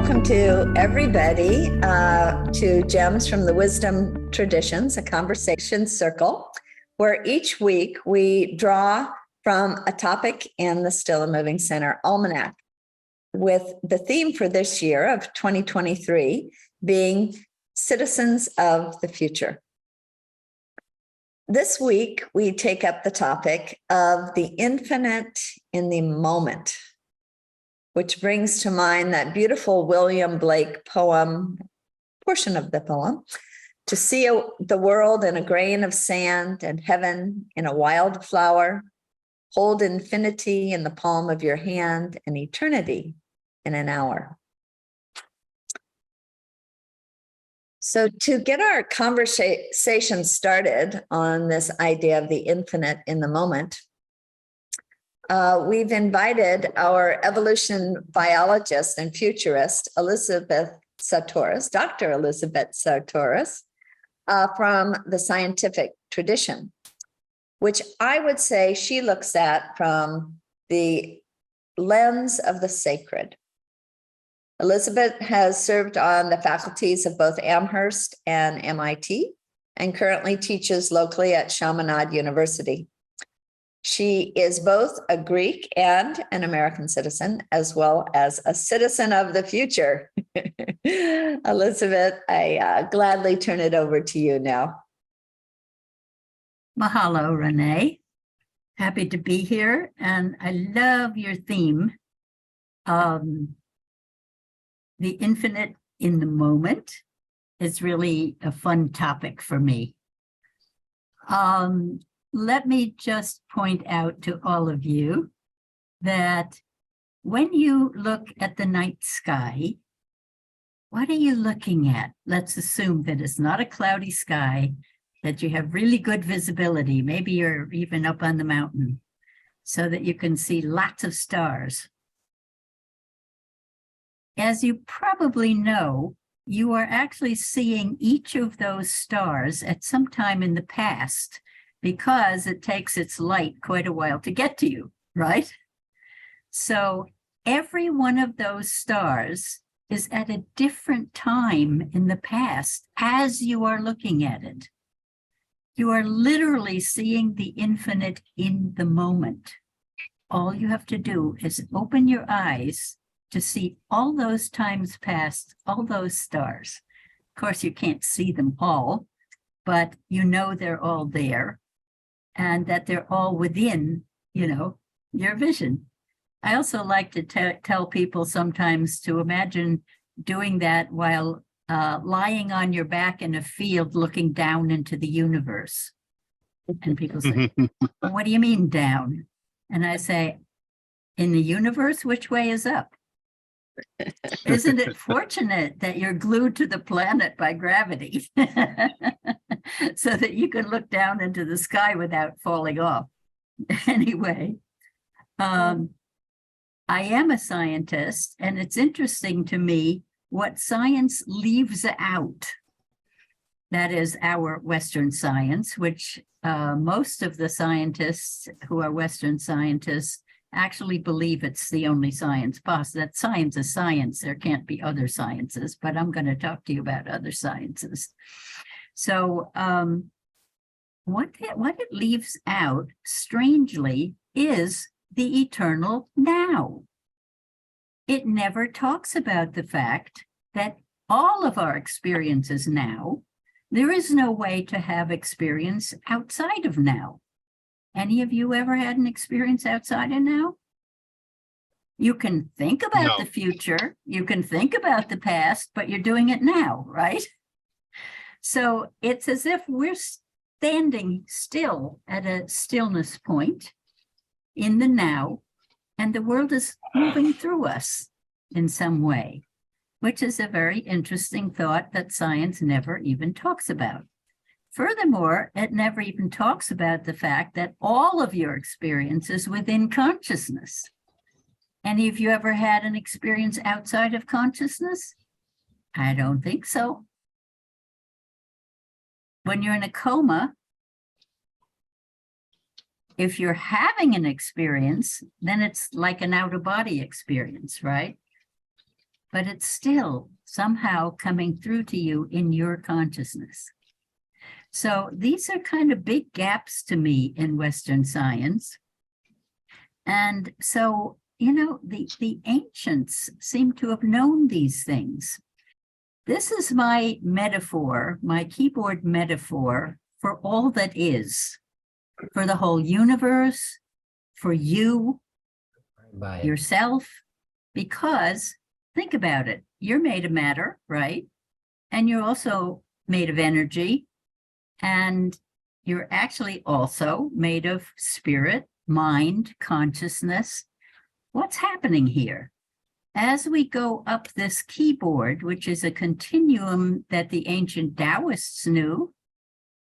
welcome to everybody to Gems from the Wisdom Traditions, a conversation circle, where each week we draw from a topic in the Still and Moving Center Almanac, with the theme for this year of 2023 being Citizens of the Future. This week, we take up the topic of the infinite in the moment, which brings to mind that beautiful William Blake poem, portion of the poem, to see the world in a grain of sand and heaven in a wild flower, hold infinity in the palm of your hand and eternity in an hour. So to get our conversation started on this idea of the infinite in the moment, we've invited our evolution biologist and futurist, Sahtouris, Dr. Elisabet Sahtouris, from the scientific tradition, which I would say she looks at from the lens of the sacred. Elisabet has served on the faculties of both Amherst and MIT and currently teaches locally at Chaminade University. She is both a Greek and an American citizen, as well as a citizen of the future. Elisabet, I gladly turn it over to you now. Mahalo, Renee. Happy to be here. And I love your theme, the infinite in the moment. Is really a fun topic for me. Let me just point out to all of you that when you look at the night sky, what are you looking at? Let's assume that it's not a cloudy sky, that you have really good visibility. Maybe you're even up on the mountain so that you can see lots of stars. As you probably know, you are actually seeing each of those stars at some time in the past, because it takes its light quite a while to get to you, right? So every one of those stars is at a different time in the past as you are looking at it. You are literally seeing the infinite in the moment. All you have to do is open your eyes to see all those times past, all those stars. Of course, you can't see them all, but you know they're all there, and that they're all within, your vision. I also like to tell people sometimes to imagine doing that while lying on your back in a field looking down into the universe. And people say, well, what do you mean down? And I say, in the universe, which way is up? Isn't it fortunate that you're glued to the planet by gravity so that you can look down into the sky without falling off? Anyway, I am a scientist, and it's interesting to me what science leaves out. That is our Western science, which most of the scientists who are Western scientists actually believe it's the only science possible. That science is science. There can't be other sciences, but I'm going to talk to you about other sciences. So what it leaves out, strangely, is the eternal now. It never talks about the fact that all of our experience is now. There is no way to have experience outside of now. Any of you ever had an experience outside of now? You can think about the future, you can think about the past, but you're doing it now, right? So it's as if we're standing still at a stillness point in the now, and the world is moving through us in some way, which is a very interesting thought that science never even talks about. Furthermore, it never even talks about the fact that all of your experience is within consciousness. Any of you ever had an experience outside of consciousness? I don't think so. When you're in a coma, if you're having an experience, then it's like an out-of-body experience, right? but it's still somehow coming through to you in your consciousness. So these are kind of big gaps to me in Western science. And so, you know, the ancients seem to have known these things. This is my metaphor, my keyboard metaphor for all that is, for the whole universe, for you, yourself, because think about it, you're made of matter, right? And you're also made of energy, and you're actually also made of spirit, mind, consciousness. What's happening here? As we go up this keyboard, which is a continuum that the ancient Taoists knew,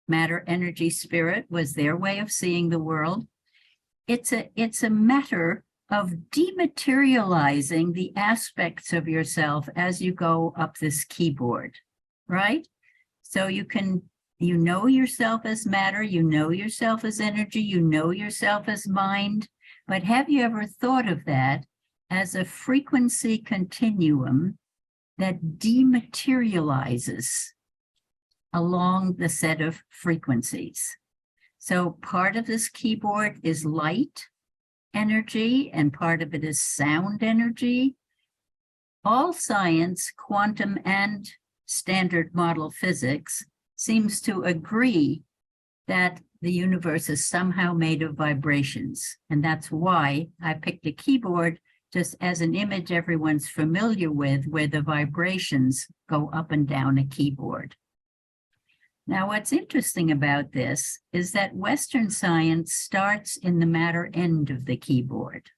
matter, energy, spirit was their way of seeing the world. It's a matter of dematerializing the aspects of yourself as you go up this keyboard, right? So you know yourself as matter, you know yourself as energy, you know yourself as mind, but have you ever thought of that as a frequency continuum that dematerializes along the set of frequencies? So part of this keyboard is light energy, and part of it is sound energy. All science, quantum and standard model physics, seems to agree that the universe is somehow made of vibrations. And that's why I picked a keyboard just as an image everyone's familiar with, where the vibrations go up and down a keyboard. Now, what's interesting about this is that Western science starts in the matter end of the keyboard.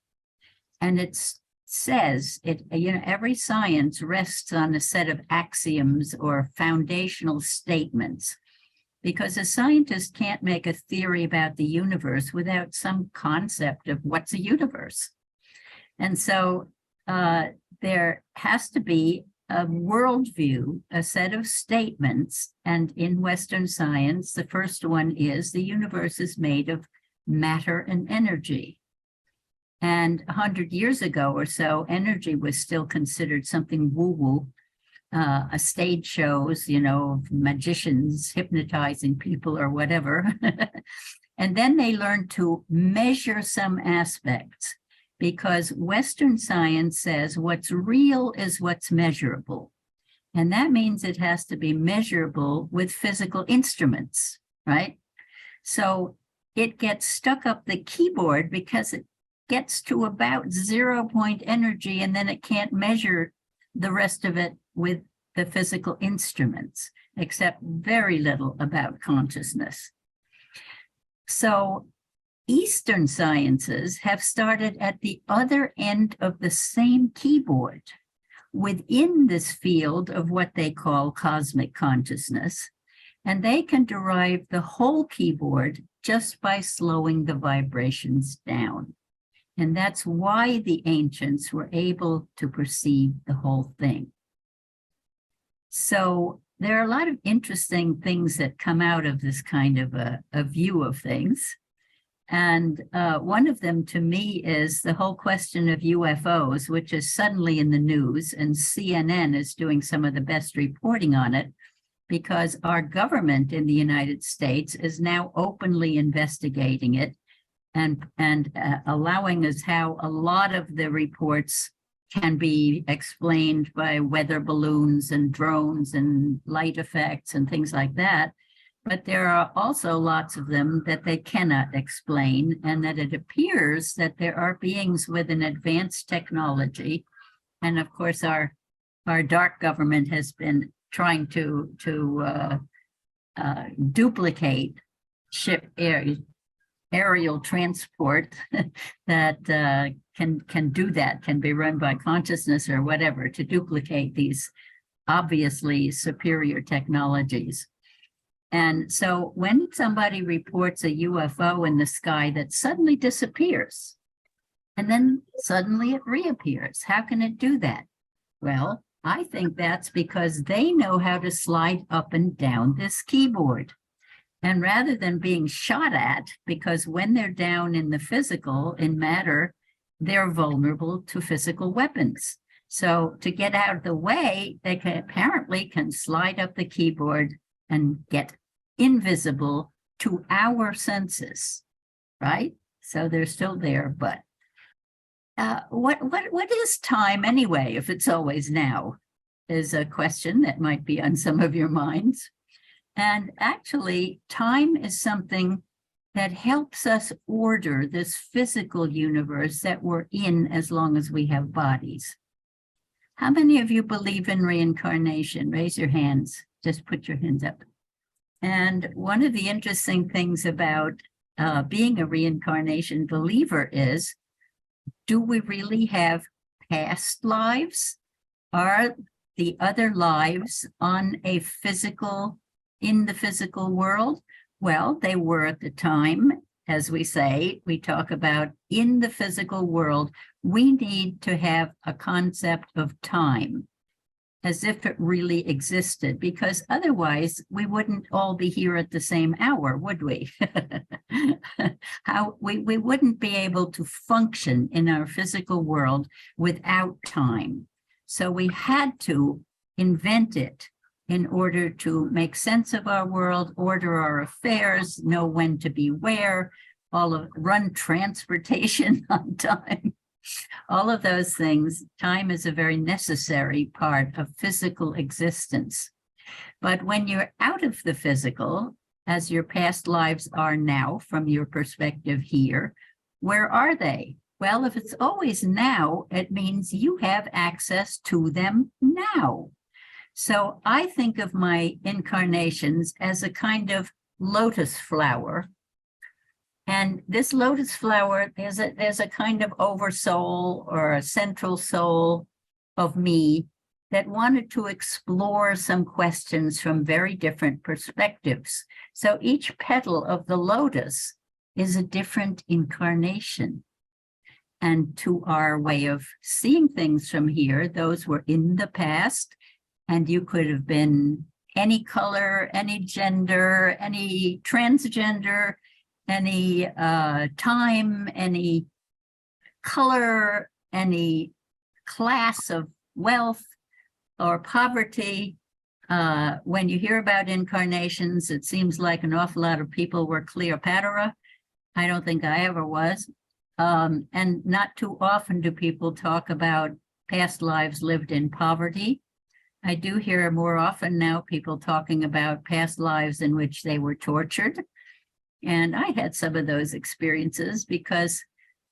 And it says, every science rests on a set of axioms or foundational statements, because a scientist can't make a theory about the universe without some concept of what's a universe. And so there has to be a worldview, a set of statements. And in Western science, the first one is the universe is made of matter and energy. And 100 years ago or so, energy was still considered something woo-woo. A stage shows, of magicians hypnotizing people or whatever. And then they learned to measure some aspects, because Western science says what's real is what's measurable. And that means it has to be measurable with physical instruments, right? So it gets stuck up the keyboard because it gets to about 0 point energy, and then it can't measure the rest of it with the physical instruments, except very little about consciousness. So Eastern sciences have started at the other end of the same keyboard, within this field of what they call cosmic consciousness, and they can derive the whole keyboard just by slowing the vibrations down. And that's why the ancients were able to perceive the whole thing. So there are a lot of interesting things that come out of this kind of a view of things. And one of them to me is the whole question of UFOs, which is suddenly in the news, and CNN is doing some of the best reporting on it, because our government in the United States is now openly investigating it and allowing us how a lot of the reports can be explained by weather balloons and drones and light effects and things like that. But there are also lots of them that they cannot explain, and that it appears that there are beings with an advanced technology. And of course, our dark government has been trying to duplicate aerial transport that can do that, can be run by consciousness or whatever, to duplicate these obviously superior technologies. And so when somebody reports a UFO in the sky that suddenly disappears, and then suddenly it reappears, how can it do that? Well, I think that's because they know how to slide up and down this keyboard. And rather than being shot at, because when they're down in the physical, in matter, they're vulnerable to physical weapons. So to get out of the way, they apparently can slide up the keyboard and get invisible to our senses, right? So they're still there, but what is time anyway, if it's always now, is a question that might be on some of your minds. And actually, time is something that helps us order this physical universe that we're in as long as we have bodies. How many of you believe in reincarnation? Raise your hands. Just put your hands up. And one of the interesting things about being a reincarnation believer is, do we really have past lives? Are the other lives on a physical, in the physical world? Well, they were at the time. As we say, we talk about in the physical world, we need to have a concept of time as if it really existed, because otherwise we wouldn't all be here at the same hour, would we? We wouldn't be able to function in our physical world without time. So we had to invent it in order to make sense of our world, order our affairs, know when to be where, run transportation on time. All of those things. Time is a very necessary part of physical existence. But when you're out of the physical, as your past lives are now from your perspective here, where are they? Well, if it's always now, it means you have access to them now. So I think of my incarnations as a kind of lotus flower. And this lotus flower, there's a kind of oversoul or a central soul of me that wanted to explore some questions from very different perspectives. So each petal of the lotus is a different incarnation. And to our way of seeing things from here, those were in the past, and you could have been any color, any gender, any transgender, any time, any color, any class of wealth or poverty. When you hear about incarnations, it seems like an awful lot of people were Cleopatra. I don't think I ever was. And not too often do people talk about past lives lived in poverty. I do hear more often now people talking about past lives in which they were tortured. And I had some of those experiences because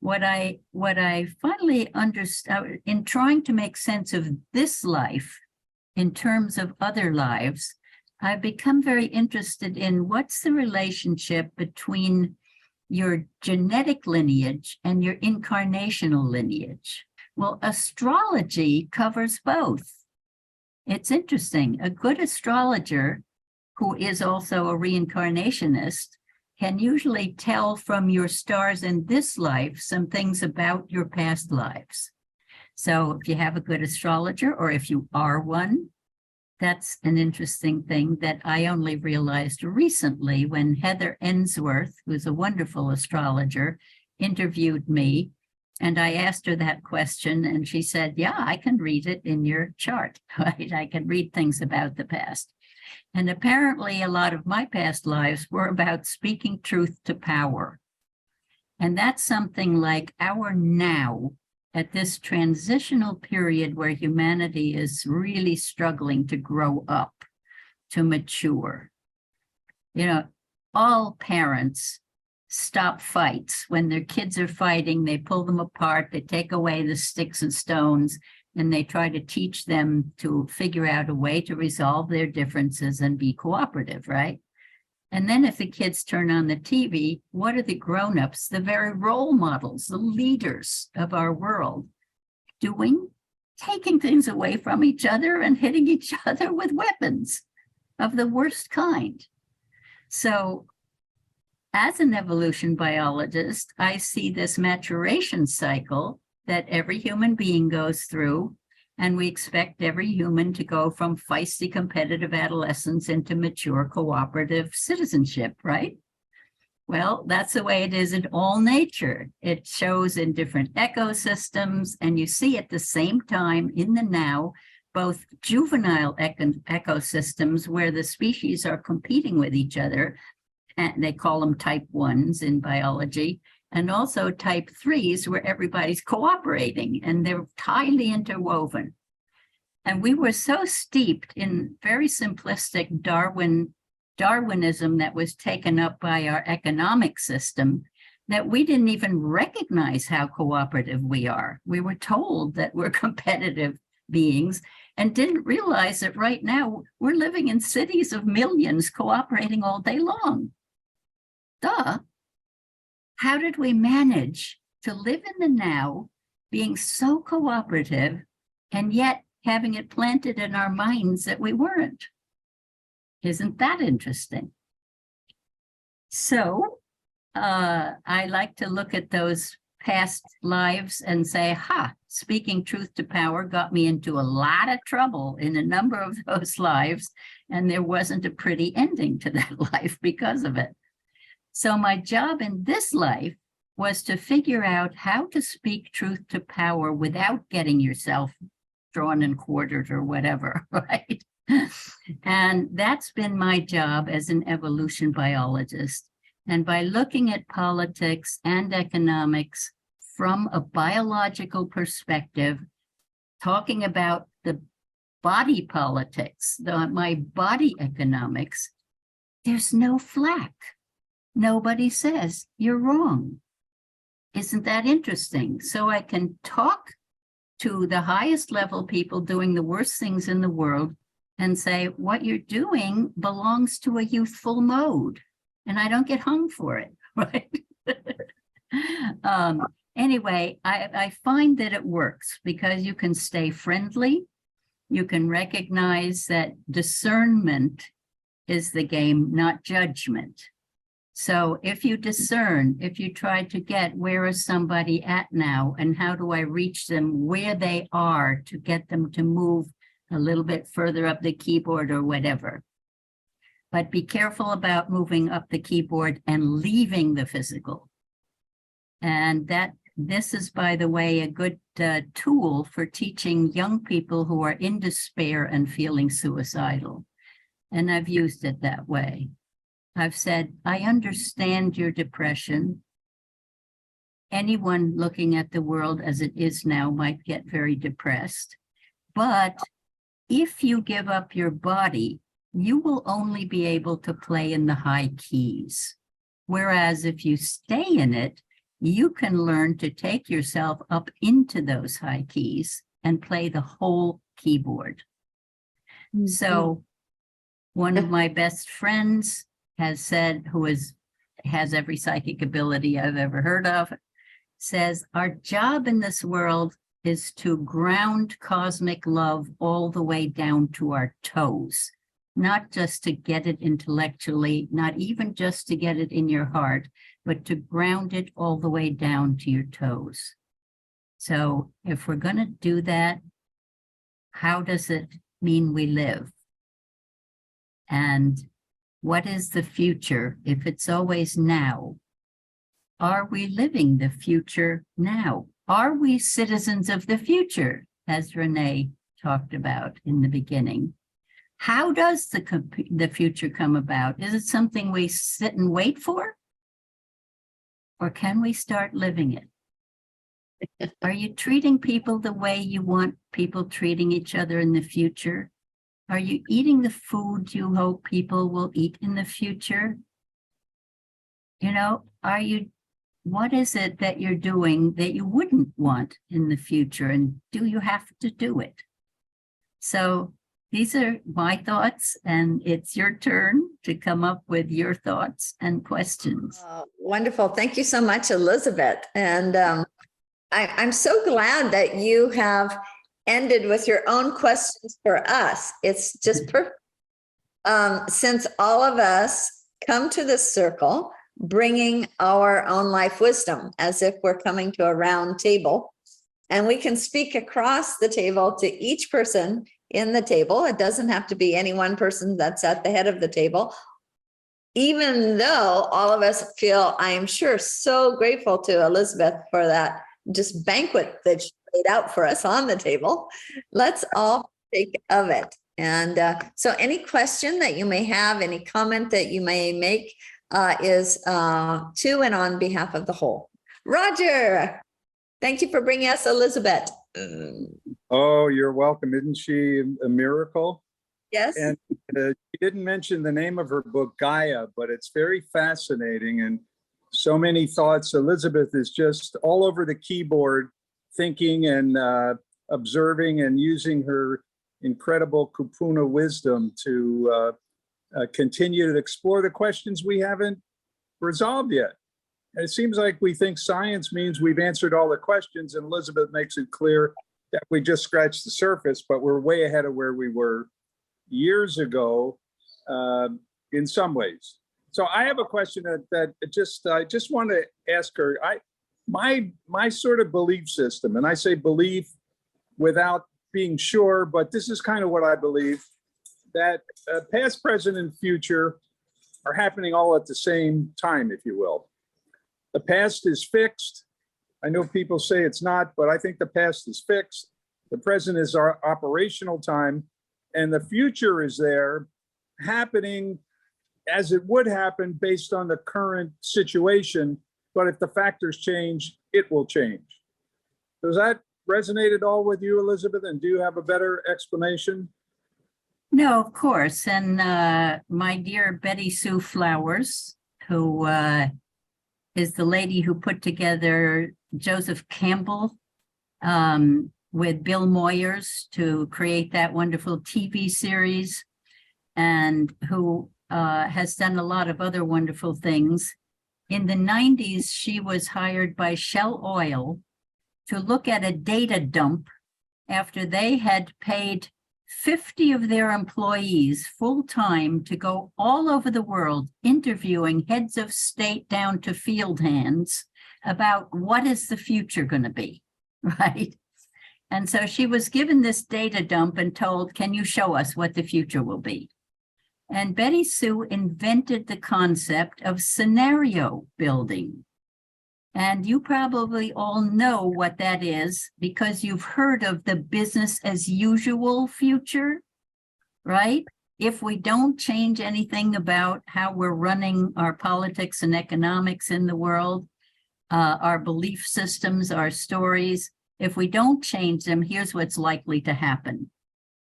what I finally understood in trying to make sense of this life in terms of other lives, I've become very interested in what's the relationship between your genetic lineage and your incarnational lineage. Well, astrology covers both. It's interesting. A good astrologer who is also a reincarnationist can usually tell from your stars in this life some things about your past lives. So if you have a good astrologer, or if you are one, that's an interesting thing that I only realized recently when Heather Ensworth, who's a wonderful astrologer, interviewed me. And I asked her that question, and she said, yeah, I can read it in your chart, right? I can read things about the past. And apparently a lot of my past lives were about speaking truth to power. And that's something like our now at this transitional period where humanity is really struggling to grow up, to mature. You know, all parents stop fights. When their kids are fighting, they pull them apart, they take away the sticks and stones, and they try to teach them to figure out a way to resolve their differences and be cooperative, right? And then if the kids turn on the TV, what are the grown-ups, the very role models, the leaders of our world doing? Taking things away from each other and hitting each other with weapons of the worst kind. So as an evolution biologist, I see this maturation cycle that every human being goes through, and we expect every human to go from feisty competitive adolescence into mature cooperative citizenship, right? Well, that's the way it is in all nature. It shows in different ecosystems, and you see at the same time in the now, both juvenile ecosystems where the species are competing with each other, and they call them type 1s in biology, and also type 3s where everybody's cooperating and they're tightly interwoven. And we were so steeped in very simplistic Darwinism that was taken up by our economic system that we didn't even recognize how cooperative we are. We were told that we're competitive beings and didn't realize that right now we're living in cities of millions cooperating all day long. Duh. How did we manage to live in the now, being so cooperative, and yet having it planted in our minds that we weren't? Isn't that interesting? So I like to look at those past lives and say, speaking truth to power got me into a lot of trouble in a number of those lives, and there wasn't a pretty ending to that life because of it. So my job in this life was to figure out how to speak truth to power without getting yourself drawn and quartered or whatever, right? And that's been my job as an evolution biologist. And by looking at politics and economics from a biological perspective, talking about the body politics, my body economics, there's no flack. Nobody says you're wrong. Isn't that interesting? So I can talk to the highest level people doing the worst things in the world and say, what you're doing belongs to a youthful mode. And I don't get hung for it, right? Anyway, I find that it works because you can stay friendly. You can recognize that discernment is the game, not judgment. So if you discern, if you try to get where is somebody at now and how do I reach them where they are to get them to move a little bit further up the keyboard or whatever. But be careful about moving up the keyboard and leaving the physical. And this is, by the way, a good tool for teaching young people who are in despair and feeling suicidal. And I've used it that way. I've said, I understand your depression. Anyone looking at the world as it is now might get very depressed. But if you give up your body, you will only be able to play in the high keys. Whereas if you stay in it, you can learn to take yourself up into those high keys and play the whole keyboard. Mm-hmm. So one of my best friends has said, who has every psychic ability I've ever heard of, says, our job in this world is to ground cosmic love all the way down to our toes, not just to get it intellectually, not even just to get it in your heart, but to ground it all the way down to your toes. So if we're going to do that, how does it mean we live? And what is the future if it's always now? Are we living the future now? Are we citizens of the future, as Renee talked about in the beginning? How does the future come about? Is it something we sit and wait for? Or can we start living it? Are you treating people the way you want people treating each other in the future? Are you eating the food you hope people will eat in the future? You know, what is it that you're doing that you wouldn't want in the future? And do you have to do it? So these are my thoughts, and it's your turn to come up with your thoughts and questions. Wonderful. Thank you so much, Elisabet. And I'm so glad that you have ended with your own questions for us. It's just perfect. Since all of us come to this circle, bringing our own life wisdom as if we're coming to a round table, and we can speak across the table to each person in the table. It doesn't have to be any one person that's at the head of the table. even though all of us feel, I am sure, so grateful to Elisabet for that just banquet that she laid out for us on the table, let's all think of it. And so any question that you may have, any comment that you may make is to and on behalf of the whole. Roger, thank you for bringing us Elisabet. Oh, you're welcome. Isn't she a miracle? Yes. And she didn't mention the name of her book, Gaia, but it's very fascinating and so many thoughts. Elisabet is just all over the keyboard, thinking and observing and using her incredible kupuna wisdom to continue to explore the questions we haven't resolved yet. And it seems like we think science means we've answered all the questions, and Elisabet makes it clear that we just scratched the surface, but we're way ahead of where we were years ago in some ways. So I have a question that I just want to ask her. My sort of belief system, and I say belief without being sure, but this is kind of what I believe, that past, present, and future are happening all at the same time, if you will. The past is fixed. I know people say it's not, but I think the past is fixed. The present is our operational time, and the future is there, happening as it would happen based on the current situation. But if the factors change, it will change. Does that resonate at all with you, Elisabet? And do you have a better explanation? No, of course. And my dear Betty Sue Flowers, who is the lady who put together Joseph Campbell with Bill Moyers to create that wonderful TV series, and who has done a lot of other wonderful things. In the 90s, she was hired by Shell Oil to look at a data dump after they had paid 50 of their employees full-time to go all over the world interviewing heads of state down to field hands about what is the future going to be, right? And so she was given this data dump and told, can you show us what the future will be? And Betty Sue invented the concept of scenario building. And you probably all know what that is because you've heard of the business as usual future, right? If we don't change anything about how we're running our politics and economics in the world, our belief systems, our stories, if we don't change them, here's what's likely to happen.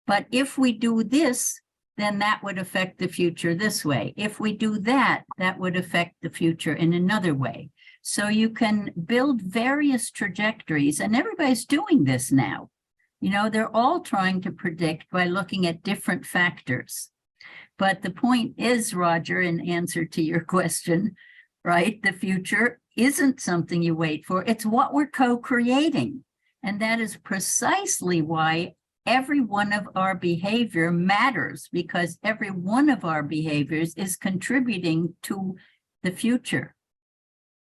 But if we do this, then that would affect the future this way. If we do that, that would affect the future in another way. So you can build various trajectories, and everybody's doing this now. You know, they're all trying to predict by looking at different factors. But the point is, Roger, in answer to your question, right, the future isn't something you wait for. It's what we're co-creating. And that is precisely why every one of our behavior matters, because every one of our behaviors is contributing to the future.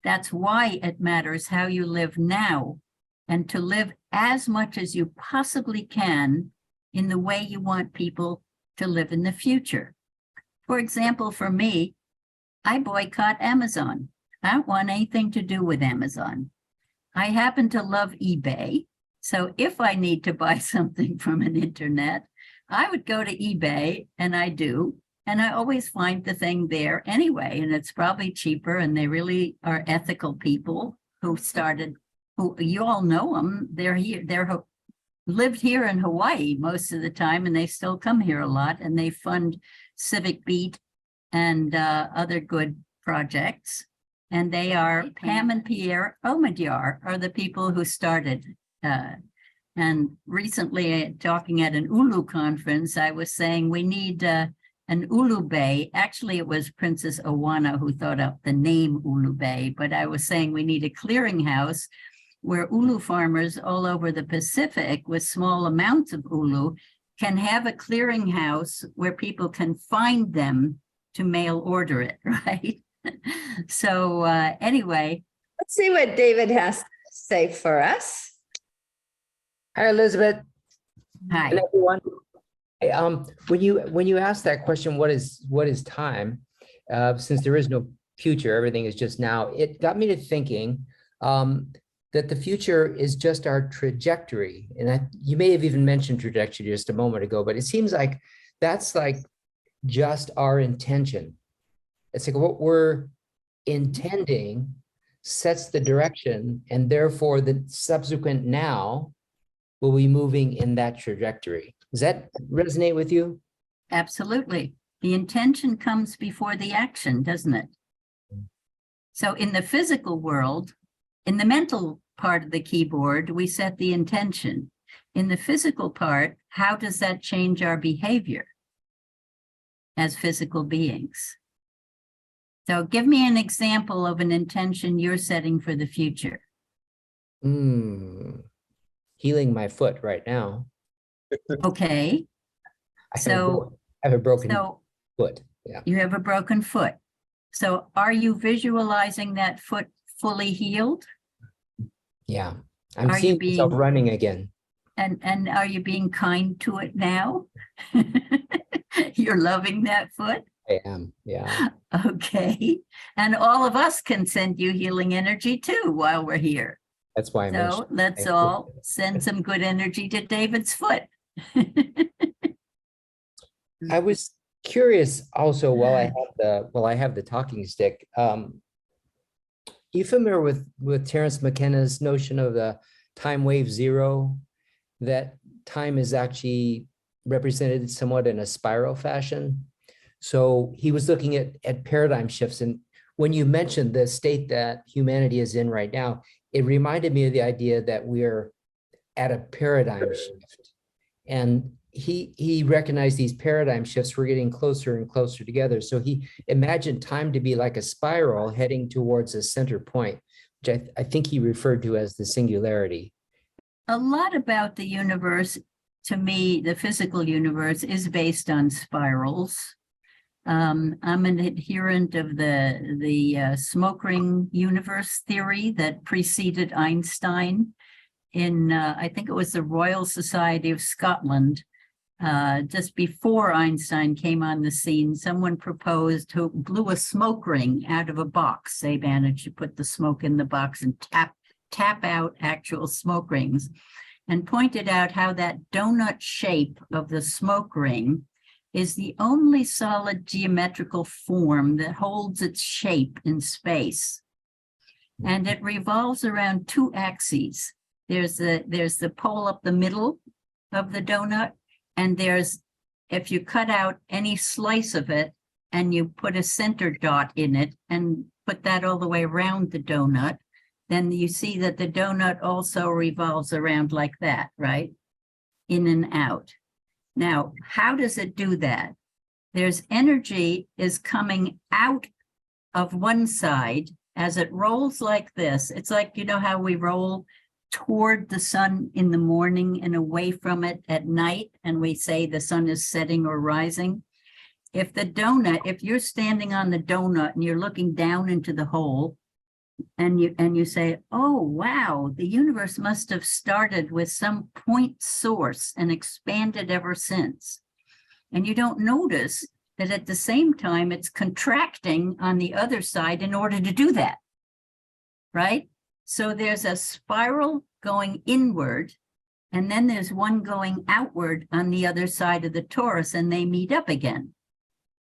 That's why it matters how you live now, and to live as much as you possibly can in the way you want people to live in the future. For example, for me, I boycott Amazon. I don't want anything to do with Amazon. I happen to love eBay. So if I need to buy something from an internet, I would go to eBay, and I do. And I always find the thing there anyway, and it's probably cheaper, and they really are ethical people who started, who you all know them. They're here, lived here in Hawaii most of the time, and they still come here a lot, and they fund Civic Beat and other good projects. And they are, Pam and Pierre Omidyar are the people who started. And recently, talking at an Ulu conference, I was saying we need an Ulu Bay. Actually, it was Princess Owana who thought up the name Ulu Bay, but I was saying we need a clearinghouse where Ulu farmers all over the Pacific with small amounts of Ulu can have a clearinghouse where people can find them to mail order it, right? So anyway. Let's see what David has to say for us. Hi, Elisabet. Hi. And everyone. When you ask that question, what is time? since there is no future, everything is just now. It got me to thinking that the future is just our trajectory. And you may have even mentioned trajectory just a moment ago, but it seems like that's like just our intention. It's like what we're intending sets the direction, and therefore the subsequent now will be moving in that trajectory. Does that resonate with you? Absolutely. The intention comes before the action, doesn't it? So in the physical world, in the mental part of the keyboard, we set the intention. In the physical part, how does that change our behavior as physical beings? So give me an example of an intention you're setting for the future. Healing my foot right now. Okay. I have a broken foot. Yeah. You have a broken foot. So are you visualizing that foot fully healed? Yeah. I'm seeing myself running again. And are you being kind to it now? You're loving that foot? I am, yeah. Okay. And all of us can send you healing energy too while we're here. That's why I mentioned. So let's all send some good energy to David's foot. I was curious also while I have the talking stick. You familiar with Terence McKenna's notion of the time wave zero, that time is actually represented somewhat in a spiral fashion? So he was looking at paradigm shifts. And when you mentioned the state that humanity is in right now, it reminded me of the idea that we're at a paradigm shift. And he recognized these paradigm shifts were getting closer and closer together. So he imagined time to be like a spiral heading towards a center point, which I think he referred to as the singularity. A lot about the universe, to me, the physical universe, is based on spirals. I'm an adherent of the smoke ring universe theory that preceded Einstein in, I think it was the Royal Society of Scotland. Just before Einstein came on the scene, someone proposed who blew a smoke ring out of a box. They managed to put the smoke in the box and tap out actual smoke rings, and pointed out how that donut shape of the smoke ring is the only solid geometrical form that holds its shape in space. And it revolves around two axes. There's the pole up the middle of the donut, and if you cut out any slice of it and you put a center dot in it and put that all the way around the donut, then you see that the donut also revolves around like that, right? In and out. Now, how does it do that? There's energy is coming out of one side as it rolls like this. It's like, you know how we roll toward the sun in the morning and away from it at night, and we say the sun is setting or rising? If you're standing on the donut and you're looking down into the hole, and you say, oh, wow, the universe must have started with some point source and expanded ever since. And you don't notice that at the same time, it's contracting on the other side in order to do that, right? So there's a spiral going inward, and then there's one going outward on the other side of the torus, and they meet up again,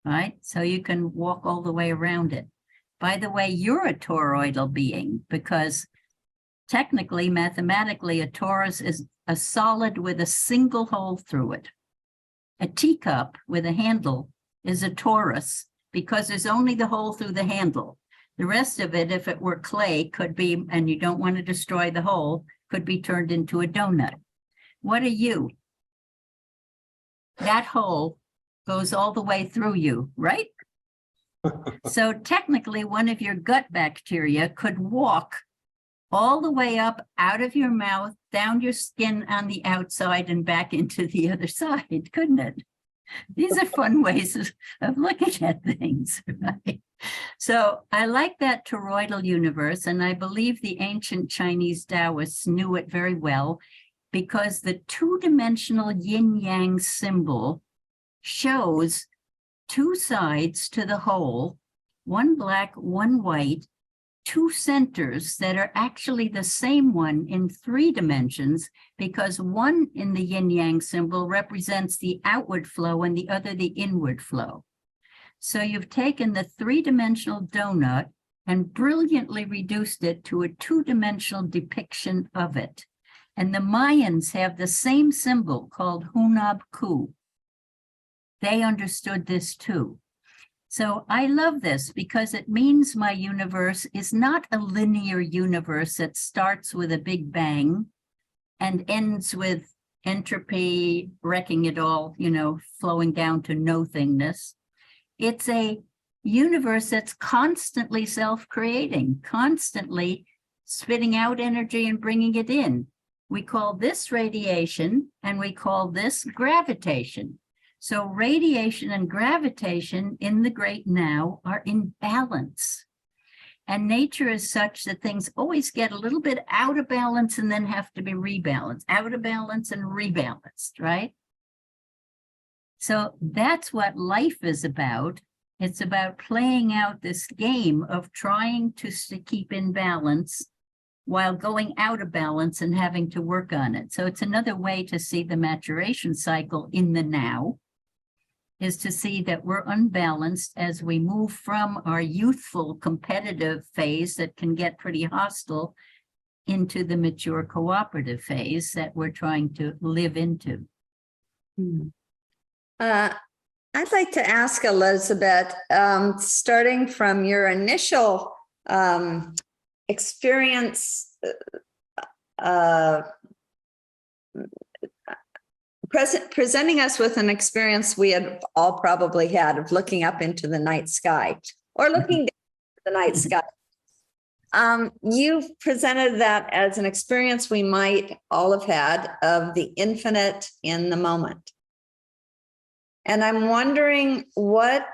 right? So you can walk all the way around it. By the way, you're a toroidal being, because technically, mathematically, a torus is a solid with a single hole through it. A teacup with a handle is a torus because there's only the hole through the handle. The rest of it, if it were clay, could be, and you don't want to destroy the hole, could be turned into a donut. What are you? That hole goes all the way through you, right? So technically, one of your gut bacteria could walk all the way up out of your mouth, down your skin on the outside, and back into the other side, couldn't it? These are fun ways of looking at things, right? So I like that toroidal universe, and I believe the ancient Chinese Taoists knew it very well, because the two-dimensional yin-yang symbol shows two sides to the whole one black, one white, two centers that are actually the same one in 3 dimensions, because one in the yin yang symbol represents the outward flow and the other the inward flow. So you've taken the 3-dimensional donut and brilliantly reduced it to a 2-dimensional depiction of it. And the Mayans have the same symbol called Hunab Ku. They understood this too. So I love this because it means my universe is not a linear universe that starts with a big bang and ends with entropy, wrecking it all, flowing down to nothingness. It's a universe that's constantly self-creating, constantly spitting out energy and bringing it in. We call this radiation and we call this gravitation. So radiation and gravitation in the great now are in balance. And nature is such that things always get a little bit out of balance and then have to be rebalanced, out of balance and rebalanced, right? So that's what life is about. It's about playing out this game of trying to keep in balance while going out of balance and having to work on it. So it's another way to see the maturation cycle in the now, is to see that we're unbalanced as we move from our youthful competitive phase that can get pretty hostile into the mature cooperative phase that we're trying to live into. I'd like to ask Elisabet, starting from your initial experience, presenting us with an experience we had all probably had of looking up into the night sky or looking down the night sky. You've presented that as an experience we might all have had of the infinite in the moment. And I'm wondering what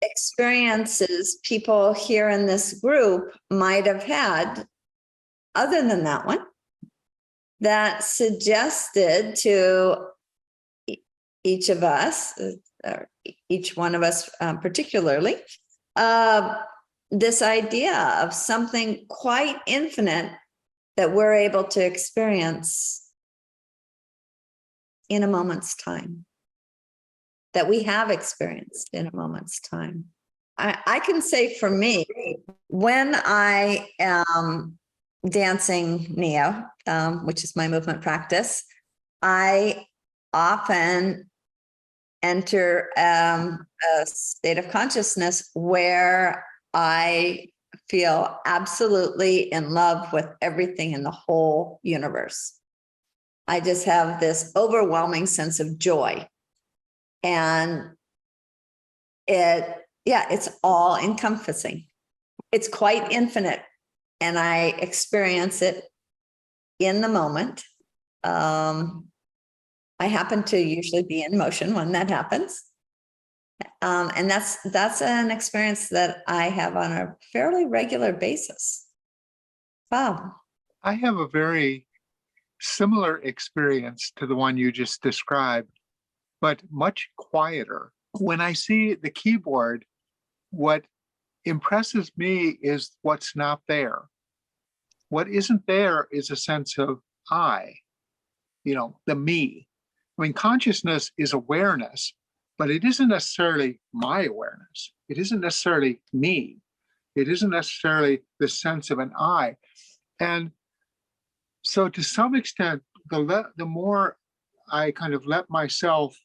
experiences people here in this group might have had other than that one that suggested to each of us, or each one of us particularly, this idea of something quite infinite that we're able to experience in a moment's time, that we have experienced in a moment's time. I can say for me, when I am dancing Neo, which is my movement practice, I often enter a state of consciousness where I feel absolutely in love with everything in the whole universe. I just have this overwhelming sense of joy. And it's all encompassing. It's quite infinite. And I experience it in the moment. I happen to usually be in motion when that happens. And that's an experience that I have on a fairly regular basis. Wow. I have a very similar experience to the one you just described, but much quieter. When I see the keyboard, what impresses me is what's not there. What isn't there is a sense of I, the me. I mean, consciousness is awareness, but it isn't necessarily my awareness. It isn't necessarily me. It isn't necessarily the sense of an I. And so to some extent, the more I kind of let myself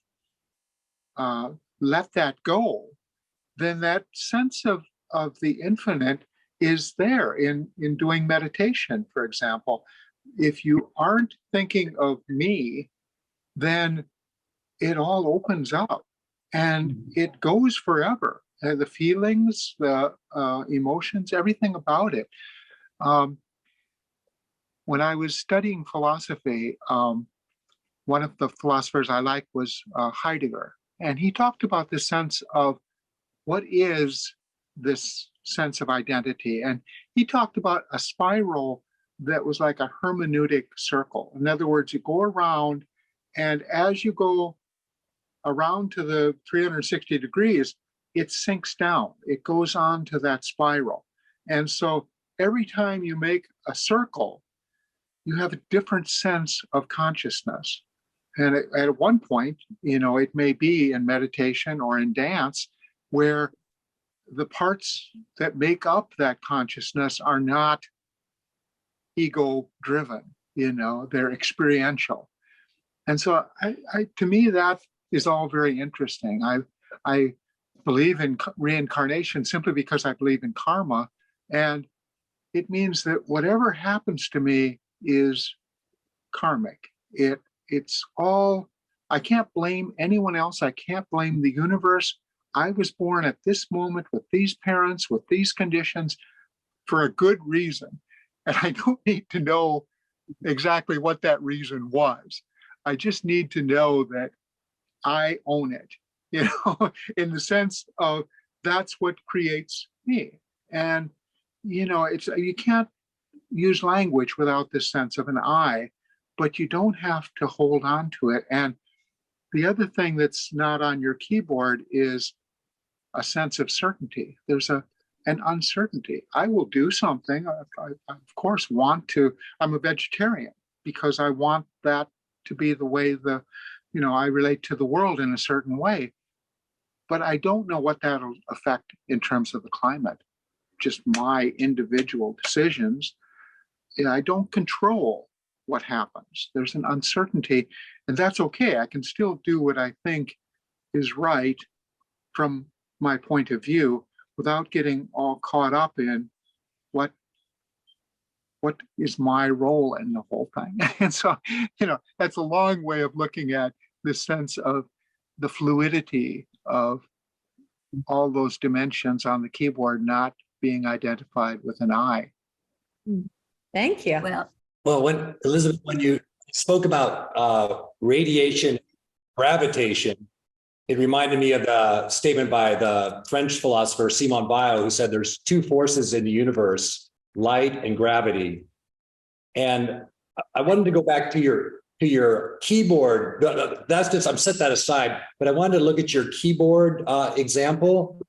let that go, then that sense of the infinite is there in doing meditation, for example. If you aren't thinking of me, then it all opens up and it goes forever. The feelings, the emotions, everything about it. When I was studying philosophy, one of the philosophers I liked was Heidegger. And he talked about the sense of what is this sense of identity. And he talked about a spiral that was like a hermeneutic circle. In other words, you go around, and as you go around to the 360 degrees, it sinks down. It goes on to that spiral. And so every time you make a circle, you have a different sense of consciousness. And at one point, it may be in meditation or in dance where the parts that make up that consciousness are not ego driven, they're experiential. And so to me, that is all very interesting. I believe in reincarnation simply because I believe in karma. And it means that whatever happens to me is karmic. It's all, I can't blame anyone else. I can't blame the universe. I was born at this moment with these parents, with these conditions for a good reason. And I don't need to know exactly what that reason was. I just need to know that I own it, in the sense of that's what creates me. And, you can't use language without this sense of an I, but you don't have to hold on to it. And the other thing that's not on your keyboard is a sense of certainty. There's an uncertainty. I will do something. I of course want to. I'm a vegetarian because I want that to be the way I relate to the world in a certain way. But I don't know what that'll affect in terms of the climate. Just my individual decisions. I don't control what happens. There's an uncertainty, and that's okay. I can still do what I think is right from my point of view without getting all caught up in what is my role in the whole thing. And so, that's a long way of looking at this sense of the fluidity of all those dimensions on the keyboard not being identified with an I. Thank you. Well, when Elisabet, when you spoke about radiation, gravitation, it reminded me of the statement by the French philosopher Simone Weil, who said there's two forces in the universe, light and gravity. And I wanted to go back to your keyboard. That's just, I'm set that aside, but I wanted to look at your keyboard example.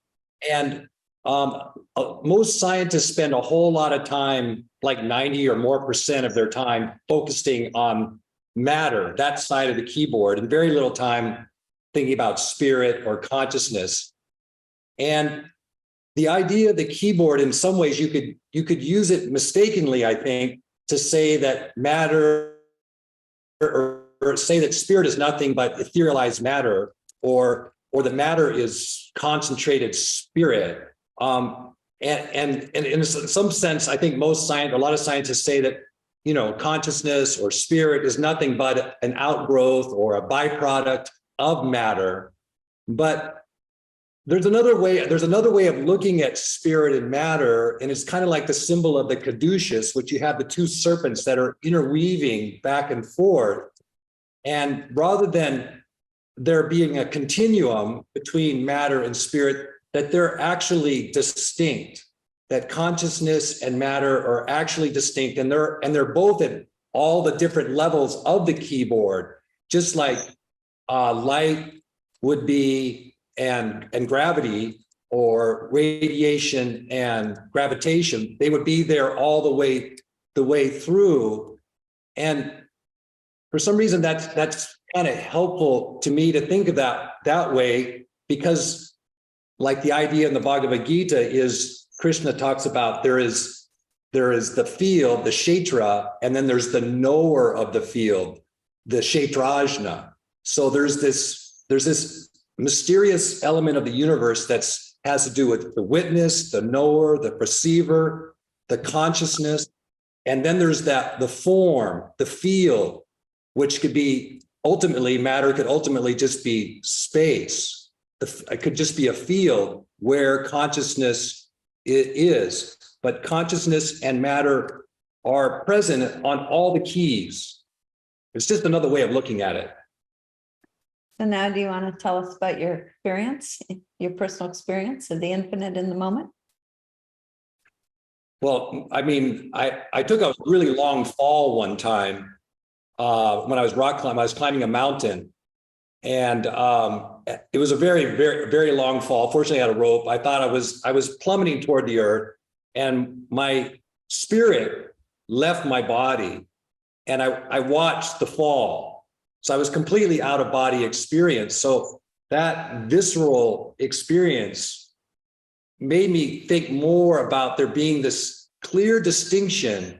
And most scientists spend a whole lot of time, like 90 or more % of their time, focusing on matter, that side of the keyboard, and very little time thinking about spirit or consciousness. And the idea of the keyboard, in some ways, you could use it mistakenly, I think, to say that matter or say that spirit is nothing but etherealized matter, or that matter is concentrated spirit. And in some sense, I think a lot of scientists say that, consciousness or spirit is nothing but an outgrowth or a byproduct of matter. But there's another way of looking at spirit and matter, and it's kind of like the symbol of the caduceus, which you have the two serpents that are interweaving back and forth. And rather than there being a continuum between matter and spirit, that they're actually distinct, that consciousness and matter are actually distinct, and they're both at all the different levels of the keyboard, just like light would be and gravity, or radiation and gravitation, they would be there all the way through. And for some reason, that's kind of helpful to me to think of that way, because like the idea in the Bhagavad Gita is Krishna talks about there is the field, the kshetra, and then there's the knower of the field, the kshetrajna. So there's this mysterious element of the universe has to do with the witness, the knower, the perceiver, the consciousness. And then there's the form, the field, which could be matter could ultimately just be space. It could just be a field where consciousness is, but consciousness and matter are present on all the keys. It's just another way of looking at it. So now, do you want to tell us about your experience, your personal experience of the infinite in the moment? Well, I mean, I took a really long fall one time when I was rock climbing. I was climbing a mountain, And it was a very, very, very long fall. Fortunately, I had a rope. I thought I was plummeting toward the earth, and my spirit left my body, and I watched the fall. So I was completely out of body experience. So that visceral experience made me think more about there being this clear distinction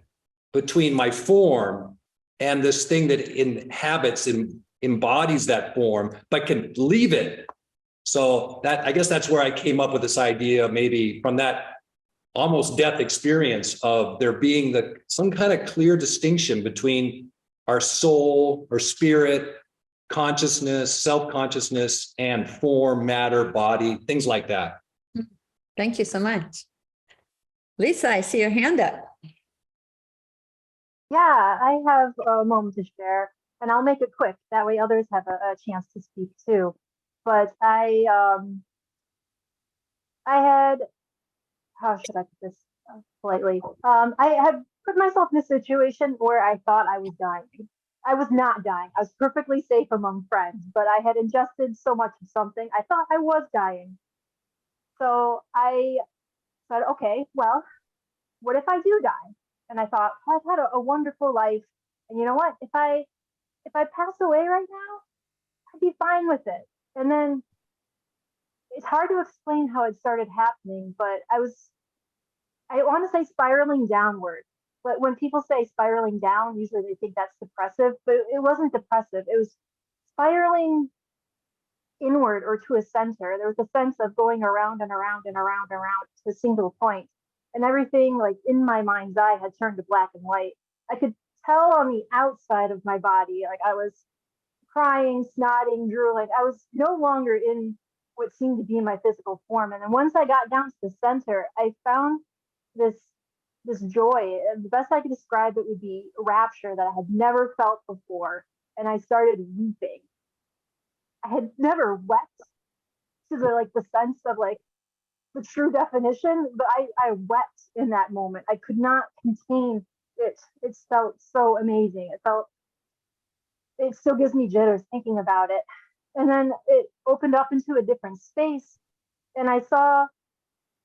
between my form and this thing that inhabits and embodies that form, but can leave it. So that, I guess that's where I came up with this idea, maybe from that almost death experience, of there being some kind of clear distinction between our soul or spirit, consciousness, self-consciousness, and form, matter, body, things like that. Thank you so much. Lisa, I see your hand up. Yeah, I have a moment to share, and I'll make it quick. That way others have a chance to speak too. But I had, how should I put this politely? I had put myself in a situation where I thought I was dying. I was not dying. I was perfectly safe among friends, but I had ingested so much of something, I thought I was dying. So I said, okay, well, what if I do die? And I thought, well, I've had a wonderful life. And you know what? If I pass away right now, I'd be fine with it. And then it's hard to explain how it started happening, but I want to say spiraling downward. But when people say spiraling down, usually they think that's depressive, but it wasn't depressive. It was spiraling inward or to a center. There was a sense of going around and around and around and around to a single point. And everything, like in my mind's eye, had turned to black and white. I could tell on the outside of my body, like I was crying, snotting, drooling. I was no longer in what seemed to be my physical form. And then once I got down to the center, I found this joy. And the best I could describe it would be rapture that I had never felt before. And I started weeping. I had never wept to the sense of the true definition, but I wept in that moment. I could not contain it. It felt so amazing. It still gives me jitters thinking about it. And then it opened up into a different space. And I saw,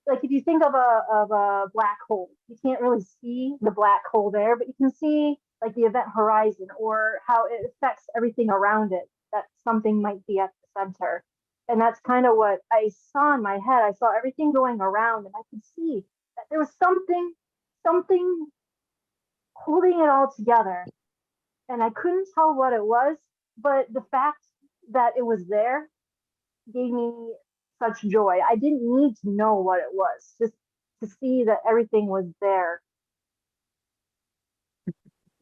if you think of a black hole, you can't really see the black hole there, but you can see the event horizon or how it affects everything around it, that something might be at the center. And that's kind of what I saw in my head. I saw everything going around, and I could see that there was something holding it all together. And I couldn't tell what it was, but the fact that it was there gave me such joy. I didn't need to know what it was, just to see that everything was there.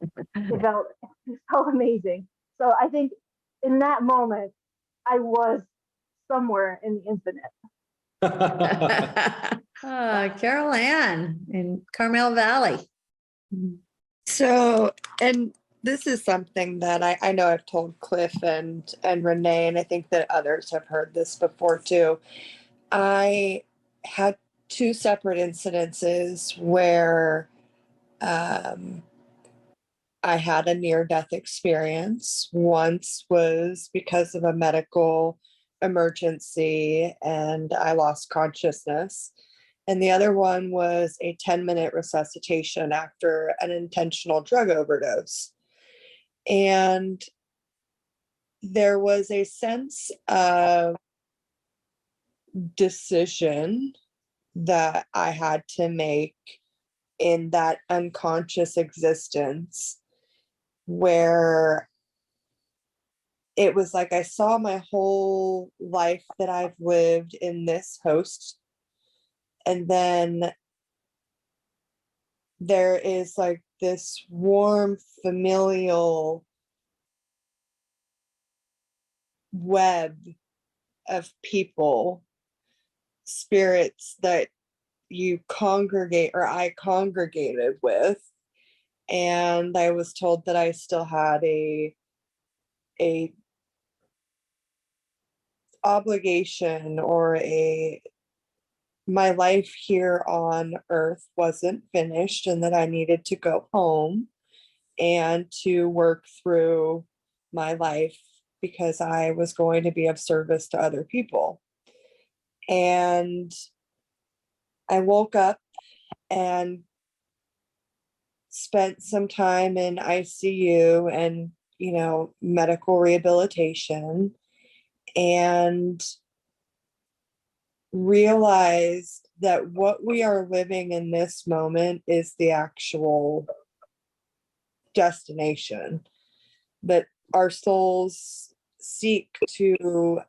It felt amazing. So I think in that moment, I was somewhere in the infinite. Carol Ann in Carmel Valley. So, and this is something that I know I've told Cliff and Renee, and I think that others have heard this before too. I had two separate incidences where I had a near-death experience. Once was because of a medical emergency and I lost consciousness. And the other one was a 10-minute resuscitation after an intentional drug overdose. And there was a sense of decision that I had to make in that unconscious existence, where it was like I saw my whole life that I've lived in this host. And then there is this warm familial web of people, spirits that you congregate, or I congregated with. And I was told that I still had a obligation, or my life here on earth wasn't finished, and that I needed to go home and to work through my life because I was going to be of service to other people. And I woke up and spent some time in ICU and, medical rehabilitation, and realized that what we are living in this moment is the actual destination, that our souls seek to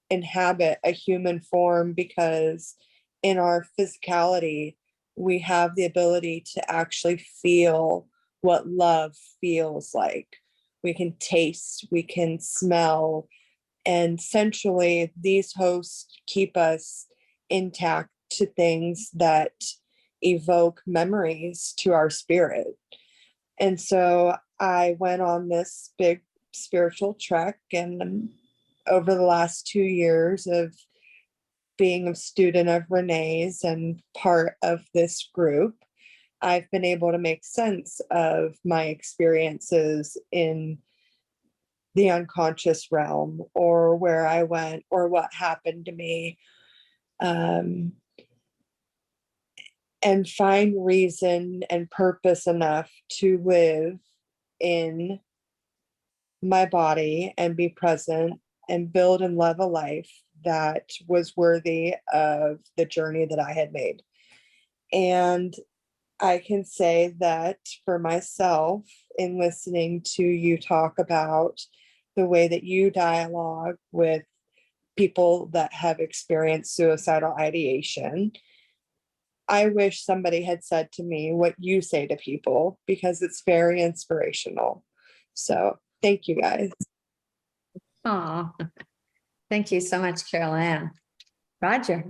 inhabit a human form because in our physicality, we have the ability to actually feel what love feels like. We can taste, we can smell, and centrally, these hosts keep us intact to things that evoke memories to our spirit. And so I went on this big spiritual trek, and over the last 2 years of being a student of Renee's and part of this group, I've been able to make sense of my experiences in the unconscious realm, or where I went, or what happened to me, and find reason and purpose enough to live in my body and be present and build and love a life that was worthy of the journey that I had made. And I can say that for myself, in listening to you talk about the way that you dialogue with people that have experienced suicidal ideation, I wish somebody had said to me what you say to people, because it's very inspirational. So thank you guys. Oh, thank you so much, Carol Ann. Roger.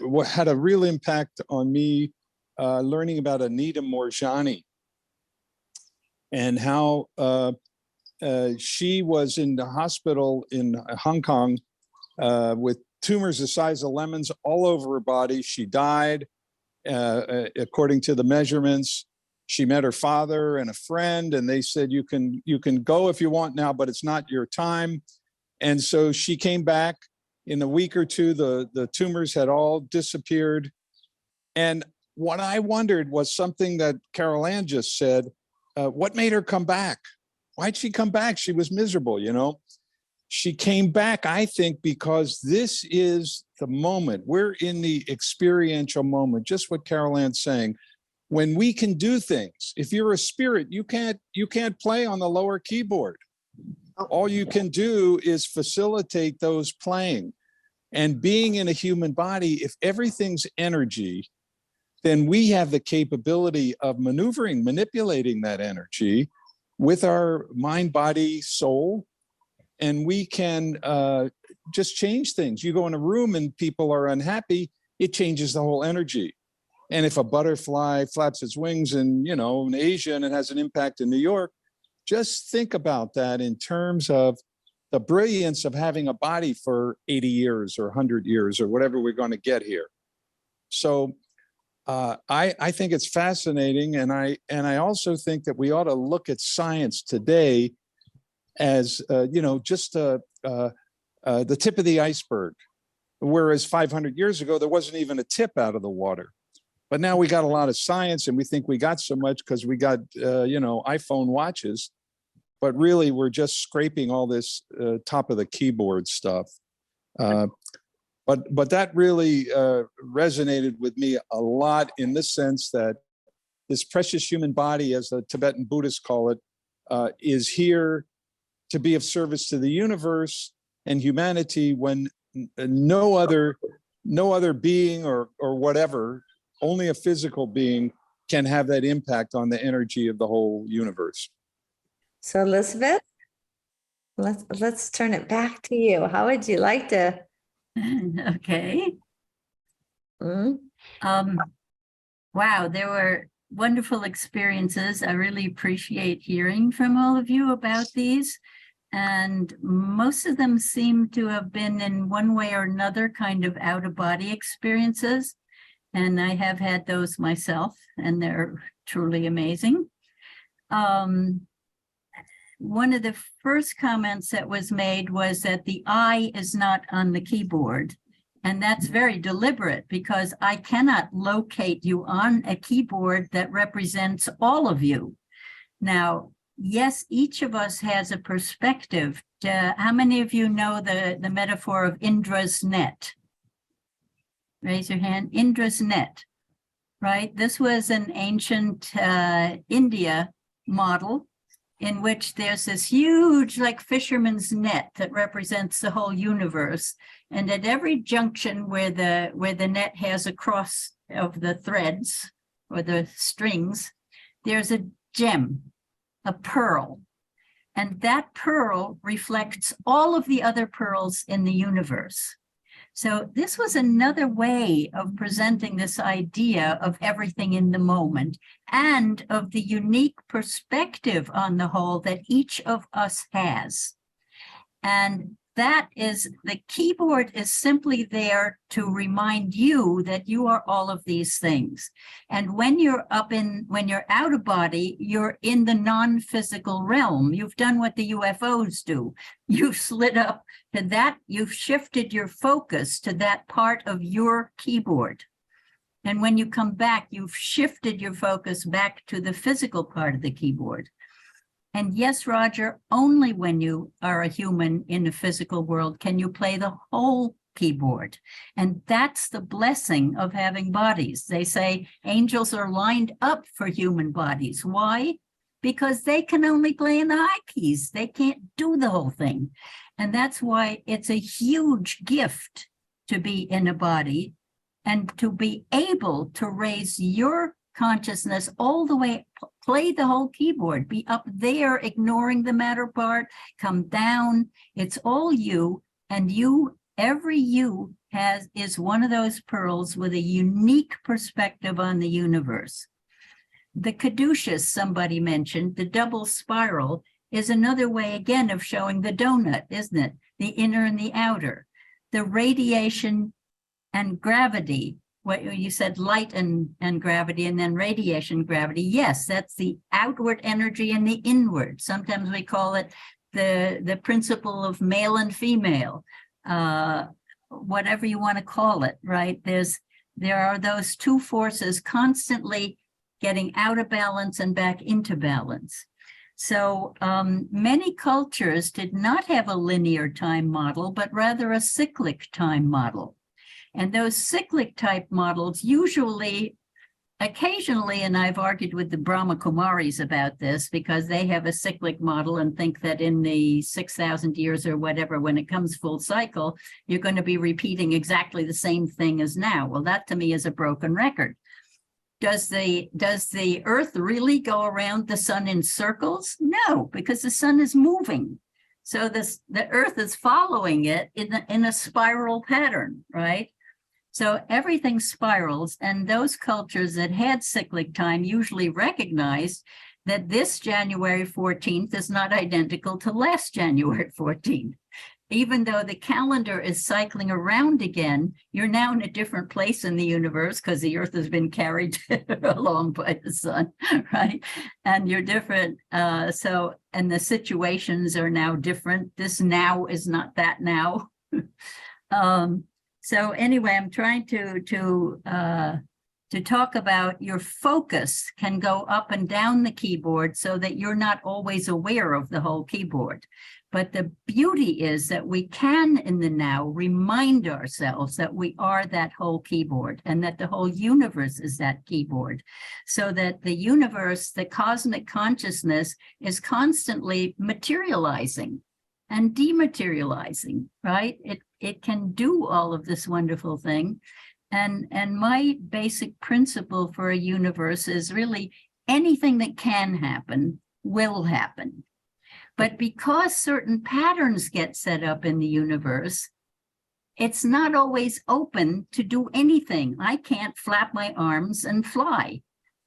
What had a real impact on me, learning about Anita Moorjani and how she was in the hospital in Hong Kong with tumors the size of lemons all over her body. She died, according to the measurements. She met her father and a friend, and they said, you can go if you want now, but it's not your time. And so she came back. In a week or two, the tumors had all disappeared. And what I wondered was something that Carol Ann just said. What made her come back? Why'd she come back? She was miserable, She came back, I think, because this is the moment. We're in the experiential moment, just what Carol Ann's saying. When we can do things. If you're a spirit, you can't play on the lower keyboard. All you can do is facilitate those playing. And being in a human body, if everything's energy, then we have the capability of manipulating that energy with our mind, body, soul, and we can just change things. You go in a room and people are unhappy, it changes the whole energy. And if a butterfly flaps its wings in Asia and it has an impact in New York, just think about that in terms of the brilliance of having a body for 80 years or 100 years or whatever we're going to get here. So I think it's fascinating, and I also think that we ought to look at science today as just the tip of the iceberg, whereas 500 years ago there wasn't even a tip out of the water. But now we got a lot of science, and we think we got so much because we got iPhone watches, but really we're just scraping all this top of the keyboard stuff. But that really resonated with me a lot, in the sense that this precious human body, as the Tibetan Buddhists call it, is here to be of service to the universe and humanity, when no other being or whatever, only a physical being can have that impact on the energy of the whole universe. So Elisabet, let's turn it back to you. How would you like to? Okay. Mm? Wow, there were wonderful experiences. I really appreciate hearing from all of you about these. And most of them seem to have been, in one way or another, kind of out-of-body experiences. And I have had those myself, and they're truly amazing. one of the first comments that was made was that the I is not on the keyboard. And that's very deliberate because I cannot locate you on a keyboard that represents all of you. Now, yes, each of us has a perspective. How many of you know the metaphor of Indra's net? Raise your hand. Indra's net, right? This was an ancient India model in which there's this huge, like, fisherman's net that represents the whole universe. And at every junction where the net has a cross of the threads or the strings, there's a gem, a pearl. And that pearl reflects all of the other pearls in the universe. So this was another way of presenting this idea of everything in the moment and of the unique perspective on the whole that each of us has. And that is, the keyboard is simply there to remind you that you are all of these things. And when you're when you're out of body, you're in the non-physical realm. You've done what the UFOs do. You've slid up to that, you've shifted your focus to that part of your keyboard. And when you come back, you've shifted your focus back to the physical part of the keyboard. And yes, Roger, only when you are a human in the physical world can you play the whole keyboard. And that's the blessing of having bodies. They say angels are lined up for human bodies. Why? Because they can only play in the high keys. They can't do the whole thing. And that's why it's a huge gift to be in a body and to be able to raise your consciousness all the way, play the whole keyboard, be up there ignoring the matter part, come down. It's all you, and you, every you is one of those pearls with a unique perspective on the universe. The caduceus somebody mentioned, the double spiral, is another way again of showing the donut, isn't it? The inner and the outer. The radiation and gravity, what you said, light and gravity, and then radiation gravity. Yes, that's the outward energy and the inward. Sometimes we call it the principle of male and female, whatever you want to call it, right? There are those two forces constantly getting out of balance and back into balance. So many cultures did not have a linear time model, but rather a cyclic time model. And those cyclic type models usually, occasionally, and I've argued with the Brahma Kumaris about this because they have a cyclic model and think that in the 6,000 years or whatever, when it comes full cycle, you're going to be repeating exactly the same thing as now. Well, that to me is a broken record. Does the Earth really go around the sun in circles? No, because the sun is moving. So the Earth is following it in a spiral pattern, right? So everything spirals, and those cultures that had cyclic time usually recognized that this January 14th is not identical to last January 14th. Even though the calendar is cycling around again, you're now in a different place in the universe because the Earth has been carried along by the sun, right? And you're different. And the situations are now different. This now is not that now. So anyway, I'm trying to talk about your focus can go up and down the keyboard so that you're not always aware of the whole keyboard. But the beauty is that we can, in the now, remind ourselves that we are that whole keyboard and that the whole universe is that keyboard. So that the universe, the cosmic consciousness, is constantly materializing and dematerializing, right? It can do all of this wonderful thing. And my basic principle for a universe is really anything that can happen will happen. But because certain patterns get set up in the universe, it's not always open to do anything. I can't flap my arms and fly,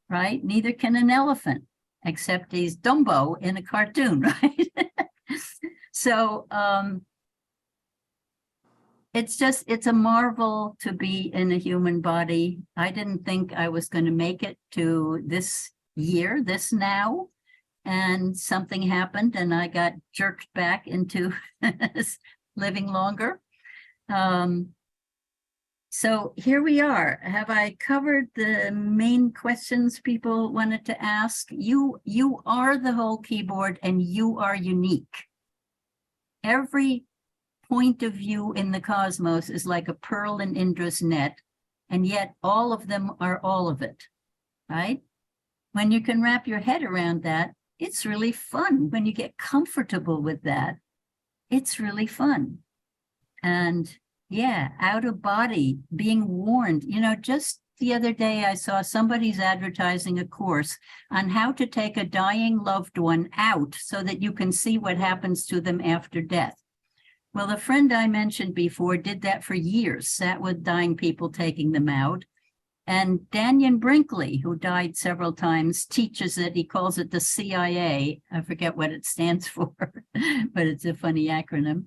right? Neither can an elephant, except he's Dumbo in a cartoon, right? So it's a marvel to be in a human body. I didn't think I was going to make it to this year, this now. and something happened and I got jerked back into living longer. So here we are. Have I covered the main questions people wanted to ask? You are the whole keyboard and you are unique. Every point of view in the cosmos is like a pearl in Indra's net, and yet all of them are all of it, right? When you can wrap your head around that, it's really fun. When you get comfortable with that, it's really fun. And yeah, out of body, being warned. You know, just the other day, I saw somebody's advertising a course on how to take a dying loved one out so that you can see what happens to them after death. Well, the friend I mentioned before did that for years, sat with dying people, taking them out. And Dannion Brinkley, who died several times, teaches it. He calls it the CIA. I forget what it stands for, but it's a funny acronym.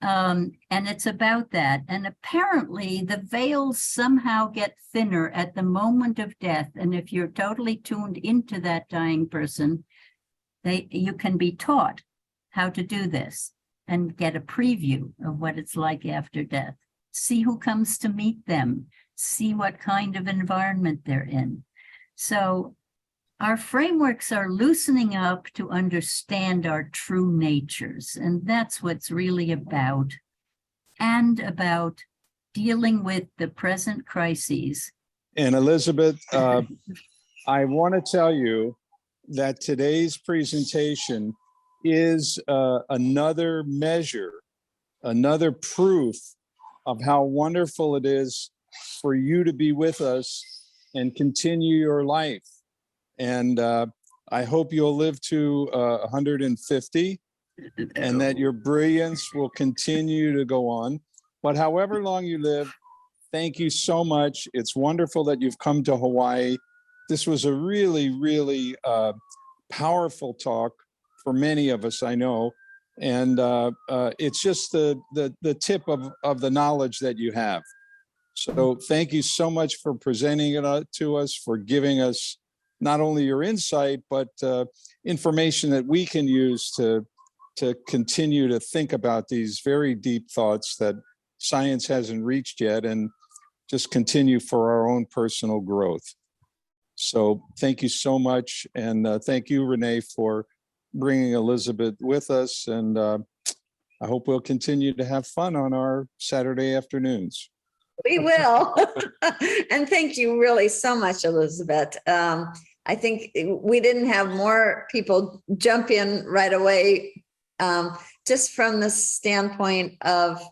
And it's about that. And apparently the veils somehow get thinner at the moment of death. And if you're totally tuned into that dying person, you can be taught how to do this and get a preview of what it's like after death. See who comes to meet them, see what kind of environment they're in. So our frameworks are loosening up to understand our true natures, and that's what's really about, and about dealing with the present crises. And Elisabet, I want to tell you that today's presentation is another measure, another proof of how wonderful it is for you to be with us and continue your life. And I hope you'll live to 150 and that your brilliance will continue to go on. But however long you live, thank you so much. It's wonderful that you've come to Hawaii. This was a really, really powerful talk for many of us, I know. And it's just the tip of the knowledge that you have. So thank you so much for presenting it to us, for giving us not only your insight, but information that we can use to continue to think about these very deep thoughts that science hasn't reached yet, and just continue for our own personal growth. So thank you so much. And thank you, Renee, for bringing Elisabet with us. And I hope we'll continue to have fun on our Saturday afternoons. We will. And thank you really so much, Elisabet. I think we didn't have more people jump in right away, just from the standpoint of,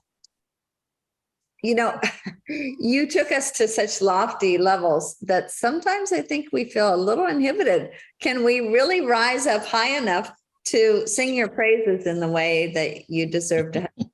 you know, you took us to such lofty levels that sometimes I think we feel a little inhibited. Can we really rise up high enough to sing your praises in the way that you deserve to have?